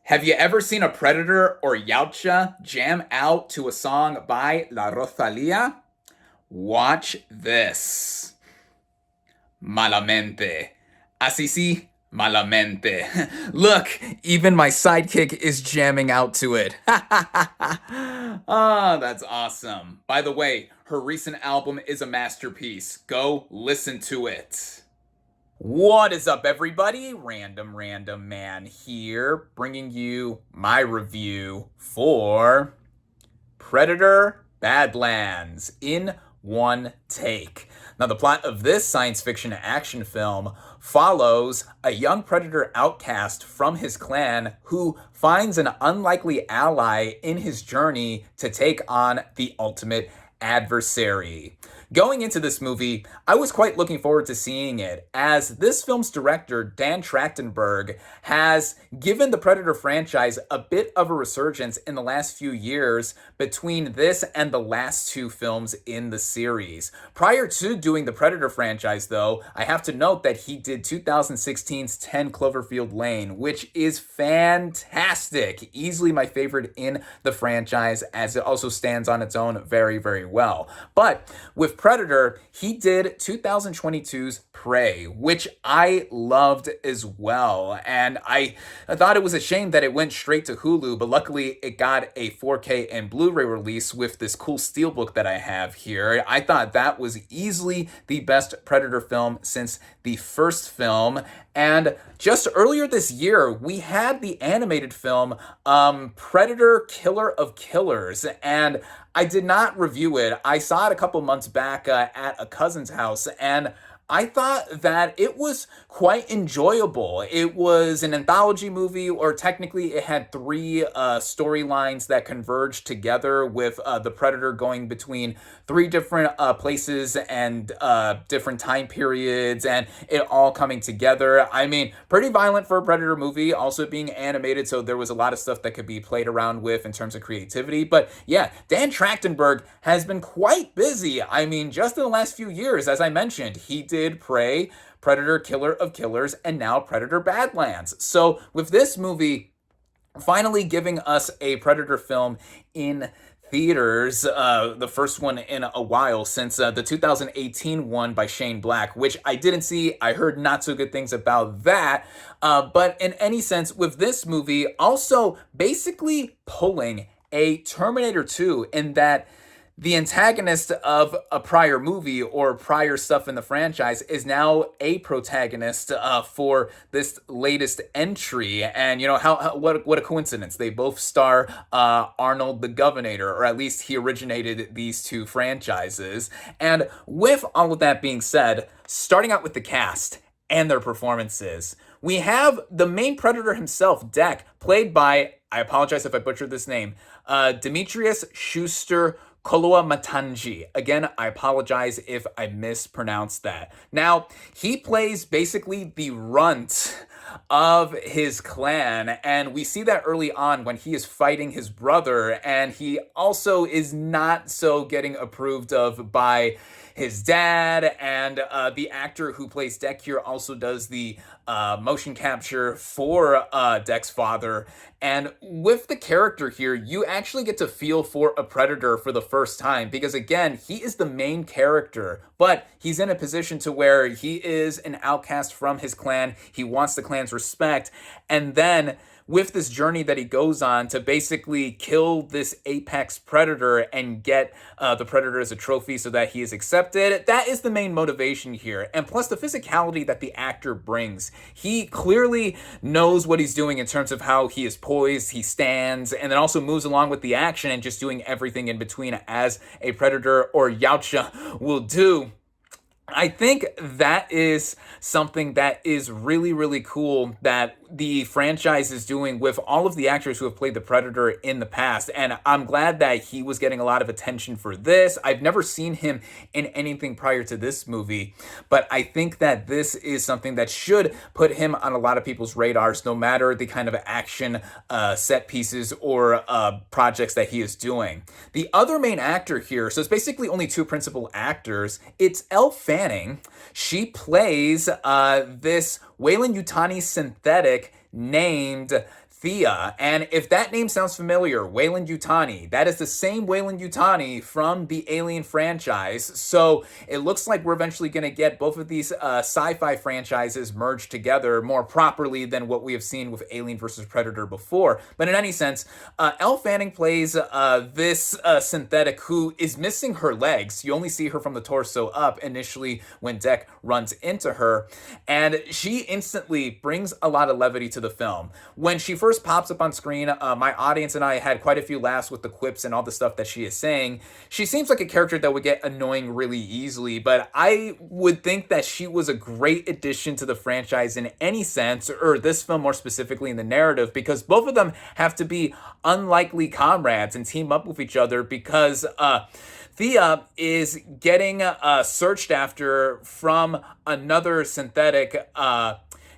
Have you ever seen a Predator or Yautja jam out to a song by La Rosalia? Watch this. Malamente. Así sí, malamente. Look, even my sidekick is jamming out to it. Ah, that's awesome. By the way, her recent album is a masterpiece. Go listen to it. What is up, everybody? Random Random Man here, bringing you my review for Predator Badlands in one take. Now, the plot of this science fiction action film follows a young predator outcast from his clan who finds an unlikely ally in his journey to take on the ultimate adversary. Going into this movie, I was quite looking forward to seeing it, as this film's director, Dan Trachtenberg, has given the Predator franchise a bit of a resurgence in the last few years between this and the last two films in the series. Prior to doing the Predator franchise, though, I have to note that he did 2016's 10 Cloverfield Lane, which is fantastic. Easily my favorite in the franchise, as it also stands on its own very, very well. But with Predator, he did 2022's Prey, which I loved as well. And I thought it was a shame that it went straight to Hulu, but luckily it got a 4K and Blu-ray release with this cool steelbook that I have here. I thought that was easily the best Predator film since the first film. And just earlier this year, we had the animated film Predator Killer of Killers, and I did not review it. I saw it a couple months back at a cousin's house, and I thought that it was quite enjoyable. It was an anthology movie, or technically it had three storylines that converged together, with the Predator going between three different places and different time periods, and it all coming together. I mean, pretty violent for a Predator movie, also being animated, so there was a lot of stuff that could be played around with in terms of creativity. But yeah, Dan Trachtenberg has been quite busy. I mean, just in the last few years, as I mentioned, he did Prey, Predator Killer of Killers, and now Predator Badlands. So with this movie finally giving us a Predator film in theaters, the first one in a while since the 2018 one by Shane Black, which I didn't see. I heard not so good things about that. But in any sense, with this movie also basically pulling a Terminator 2, in that the antagonist of a prior movie or prior stuff in the franchise is now a protagonist for this latest entry. And you know, what a coincidence. They both star Arnold the Governor, or at least he originated these two franchises. And with all of that being said, starting out with the cast and their performances, we have the main Predator himself, Deck, played by, I apologize if I butchered this name, Demetrius Schuster-Koloamatangi. Again, I apologize if I mispronounced that. Now, he plays basically the runt of his clan, and we see that early on when he is fighting his brother, and he also is not so getting approved of by his dad, and the actor who plays Deck here also does the motion capture for Deck's father. And with the character here, you actually get to feel for a Predator for the first time, because again, he is the main character, but he's in a position to where he is an outcast from his clan. He wants the clan's respect, and then with this journey that he goes on to basically kill this apex predator and get the predator as a trophy so that he is accepted. That is the main motivation here. And plus the physicality that the actor brings. He clearly knows what he's doing in terms of how he is poised, he stands, and then also moves along with the action and just doing everything in between as a predator or Yautja will do. I think that is something that is really, really cool that the franchise is doing with all of the actors who have played the Predator in the past. And I'm glad that he was getting a lot of attention for this. I've never seen him in anything prior to this movie, but I think that this is something that should put him on a lot of people's radars, no matter the kind of action set pieces or projects that he is doing. The other main actor here, so it's basically only two principal actors. It's Elle Fanning. She plays this Weyland-Yutani synthetic named Thea. And if that name sounds familiar, Weyland-Yutani, that is the same Weyland-Yutani from the Alien franchise. So it looks like we're eventually going to get both of these sci-fi franchises merged together more properly than what we have seen with Alien vs. Predator before. But in any sense, Elle Fanning plays this synthetic who is missing her legs. You only see her from the torso up initially when Deck runs into her. And she instantly brings a lot of levity to the film. When she first pops up on screen, my audience and I had quite a few laughs with the quips and all the stuff that she is saying. She seems like a character that would get annoying really easily, but I would think that she was a great addition to the franchise in any sense, or this film more specifically in the narrative, because both of them have to be unlikely comrades and team up with each other because Thea is getting searched after from another synthetic.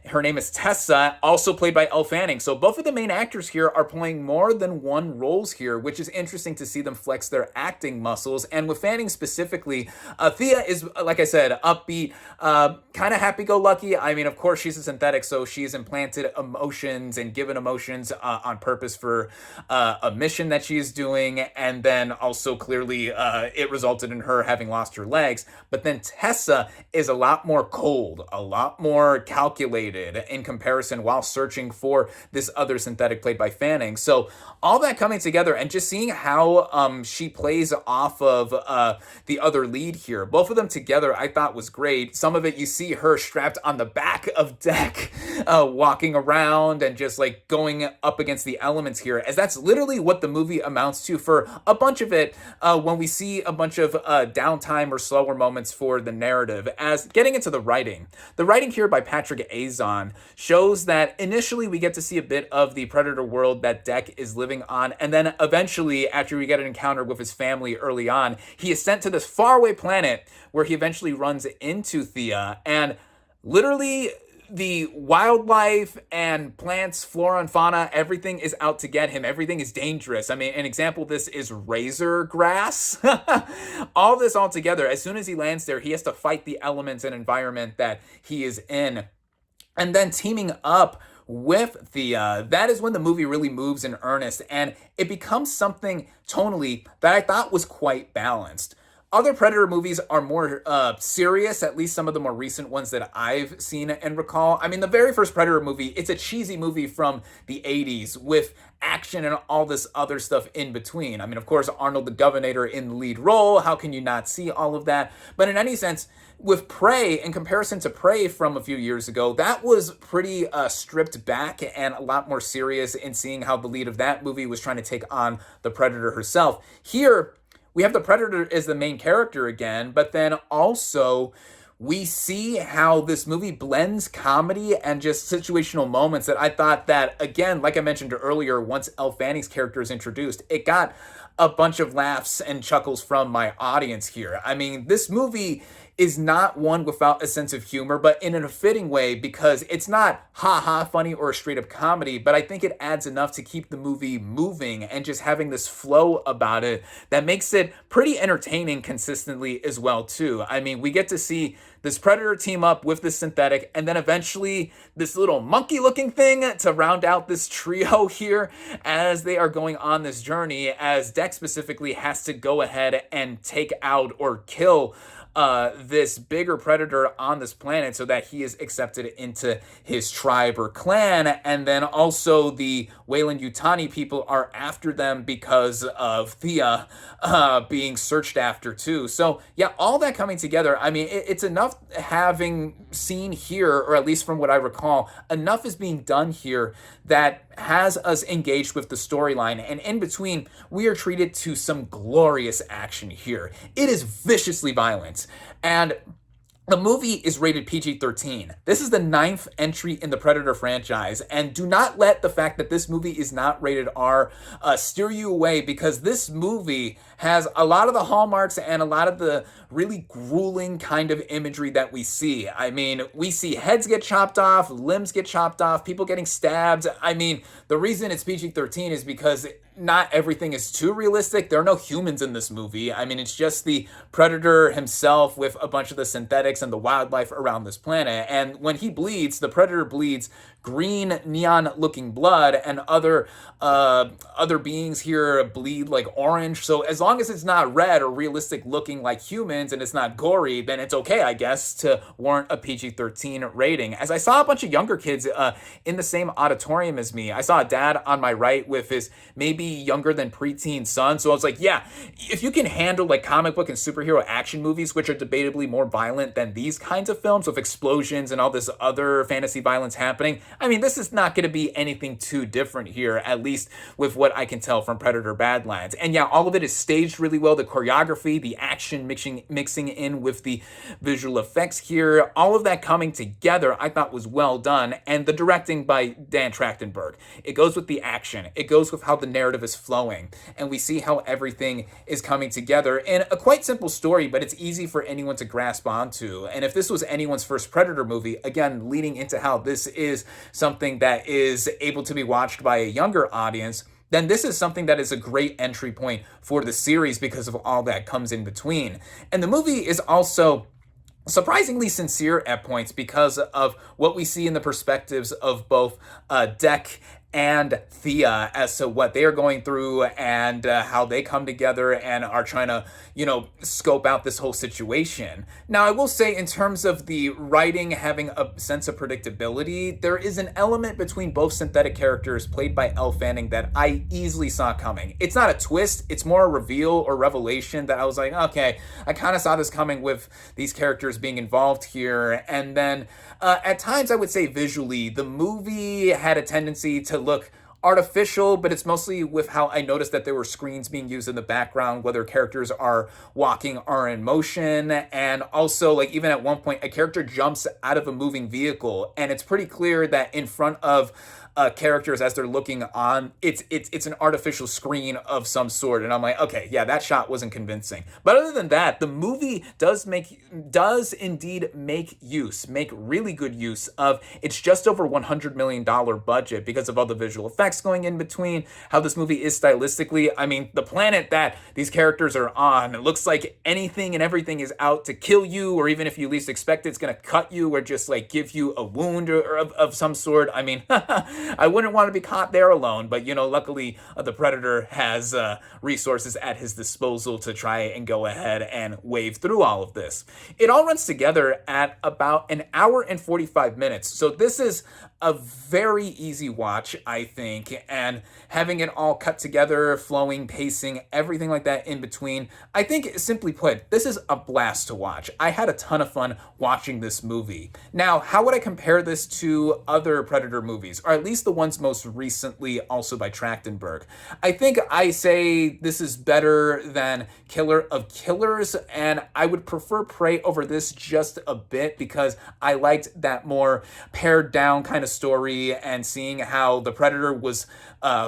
Her name is Tessa, also played by Elle Fanning. So both of the main actors here are playing more than one roles here, which is interesting to see them flex their acting muscles. And with Fanning specifically, Thea is, like I said, upbeat, kind of happy-go-lucky. I mean, of course, she's a synthetic, so she's implanted emotions and given emotions on purpose for a mission that she's doing. And then also clearly it resulted in her having lost her legs. But then Tessa is a lot more cold, a lot more calculated in comparison while searching for this other synthetic played by Fanning. So all that coming together and just seeing how she plays off of the other lead here, both of them together I thought was great. Some of it you see her strapped on the back of Deck walking around and just like going up against the elements here, as that's literally what the movie amounts to for a bunch of it when we see a bunch of downtime or slower moments for the narrative. As getting into the writing here by Patrick Azon shows that initially we get to see a bit of the Predator world that Deck is living on, and then eventually, after we get an encounter with his family early on, he is sent to this faraway planet where he eventually runs into Thea, and literally the wildlife and plants, flora and fauna, everything is out to get him. Everything is dangerous. I mean, an example of this is razor grass. All this all together, as soon as he lands there, he has to fight the elements and environment that he is in. And then teaming up with Thea, that is when the movie really moves in earnest, and it becomes something tonally that I thought was quite balanced. Other Predator movies are more serious, at least some of the more recent ones that I've seen and recall. I mean, the very first Predator movie, it's a cheesy movie from the 80s with action and all this other stuff in between. I mean, of course, Arnold the Governor in the lead role. How can you not see all of that? But in any sense, with Prey, in comparison to Prey from a few years ago, that was pretty stripped back and a lot more serious in seeing how the lead of that movie was trying to take on the Predator herself. Here, we have the Predator as the main character again, but then also we see how this movie blends comedy and just situational moments that I thought that, again, like I mentioned earlier, once Elle Fanning's character is introduced, it got a bunch of laughs and chuckles from my audience here. I mean, this movie is not one without a sense of humor, but in a fitting way, because it's not ha-ha funny or a straight-up comedy, but I think it adds enough to keep the movie moving and just having this flow about it that makes it pretty entertaining consistently as well, too. I mean, we get to see this Predator team up with this synthetic, and then eventually this little monkey-looking thing to round out this trio here as they are going on this journey, as Deck specifically has to go ahead and take out or kill this bigger predator on this planet so that he is accepted into his tribe or clan. And then also the Weyland-Yutani people are after them because of Thea being searched after too. So yeah, all that coming together, I mean, it's enough having seen here, or at least from what I recall, enough is being done here that has us engaged with the storyline, and in between, we are treated to some glorious action here. It is viciously violent, and the movie is rated PG-13. This is the 9th entry in the Predator franchise, and do not let the fact that this movie is not rated R steer you away, because this movie has a lot of the hallmarks and a lot of the really grueling kind of imagery that we see. I mean, we see heads get chopped off, limbs get chopped off, people getting stabbed. I mean, the reason it's PG-13 is because not everything is too realistic. There are no humans in this movie. I mean, it's just the Predator himself with a bunch of the synthetics and the wildlife around this planet. And when he bleeds, the Predator bleeds green neon-looking blood, and other beings here bleed like orange. So as long as it's not red or realistic looking like humans and it's not gory, then it's okay, I guess, to warrant a PG-13 rating. As I saw a bunch of younger kids in the same auditorium as me. I saw a dad on my right with his maybe younger than preteen son. So I was like, yeah, if you can handle like comic book and superhero action movies, which are debatably more violent than these kinds of films with explosions and all this other fantasy violence happening, I mean, this is not going to be anything too different here, at least with what I can tell from Predator Badlands. And yeah, all of it is staged really well. The choreography, the action mixing in with the visual effects here, all of that coming together, I thought was well done. And the directing by Dan Trachtenberg, it goes with the action. It goes with how the narrative is flowing. And we see how everything is coming together in a quite simple story, but it's easy for anyone to grasp onto. And if this was anyone's first Predator movie, again, leading into how this is something that is able to be watched by a younger audience, then this is something that is a great entry point for the series because of all that comes in between. And the movie is also surprisingly sincere at points because of what we see in the perspectives of both Deck and Thea as to what they are going through and how they come together and are trying to, scope out this whole situation. Now, I will say in terms of the writing having a sense of predictability, there is an element between both synthetic characters played by Elle Fanning that I easily saw coming. It's not a twist, it's more a reveal or revelation that I was like, okay, I kind of saw this coming with these characters being involved here. And then at times I would say visually, the movie had a tendency to look artificial, but it's mostly with how I noticed that there were screens being used in the background, whether characters are walking or in motion. And also, like, even at one point, a character jumps out of a moving vehicle, and it's pretty clear that in front of characters as they're looking on, it's an artificial screen of some sort. And I'm like, okay, yeah, that shot wasn't convincing. But other than that, the movie does indeed make really good use of its just over $100 million budget because of all the visual effects going in between, how this movie is stylistically. I mean, the planet that these characters are on, it looks like anything and everything is out to kill you, or even if you least expect it, it's going to cut you or just like give you a wound or of some sort. I mean, I wouldn't want to be caught there alone, but luckily the Predator has resources at his disposal to try and go ahead and wave through all of this. It all runs together at about an hour and 45 minutes. So this is a very easy watch, I think, and having it all cut together, flowing, pacing, everything like that in between, I think, simply put, this is a blast to watch. I had a ton of fun watching this movie. Now, how would I compare this to other Predator movies, or at least the ones most recently also by Trachtenberg? I think I say this is better than Killer of Killers, and I would prefer Prey over this just a bit because I liked that more pared down kind of story and seeing how the Predator was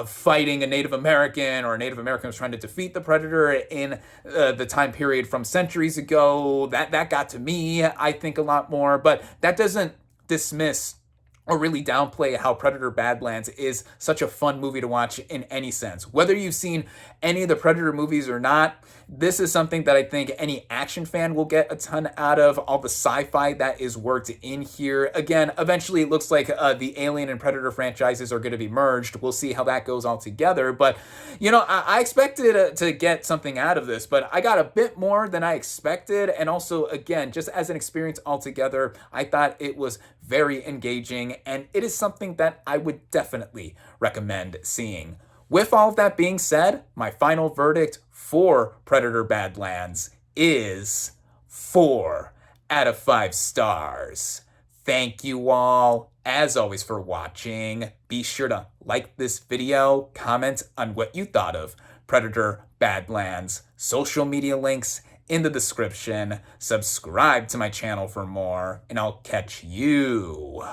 fighting a Native American, or a Native American was trying to defeat the Predator in the time period from centuries ago. That got to me, I think, a lot more, but that doesn't dismiss or really downplay how Predator Badlands is such a fun movie to watch in any sense. Whether you've seen any of the Predator movies or not, this is something that I think any action fan will get a ton out of. All the sci-fi that is worked in here. Again, eventually it looks like the Alien and Predator franchises are going to be merged. We'll see how that goes all together. But, I expected to get something out of this, but I got a bit more than I expected. And also, again, just as an experience altogether, I thought it was very engaging, and it is something that I would definitely recommend seeing. With all of that being said, my final verdict for Predator Badlands is 4 out of 5 stars. Thank you all, as always, for watching. Be sure to like this video, comment on what you thought of Predator Badlands. Social media links in the description. Subscribe to my channel for more, and I'll catch you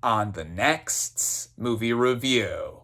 on the next movie review.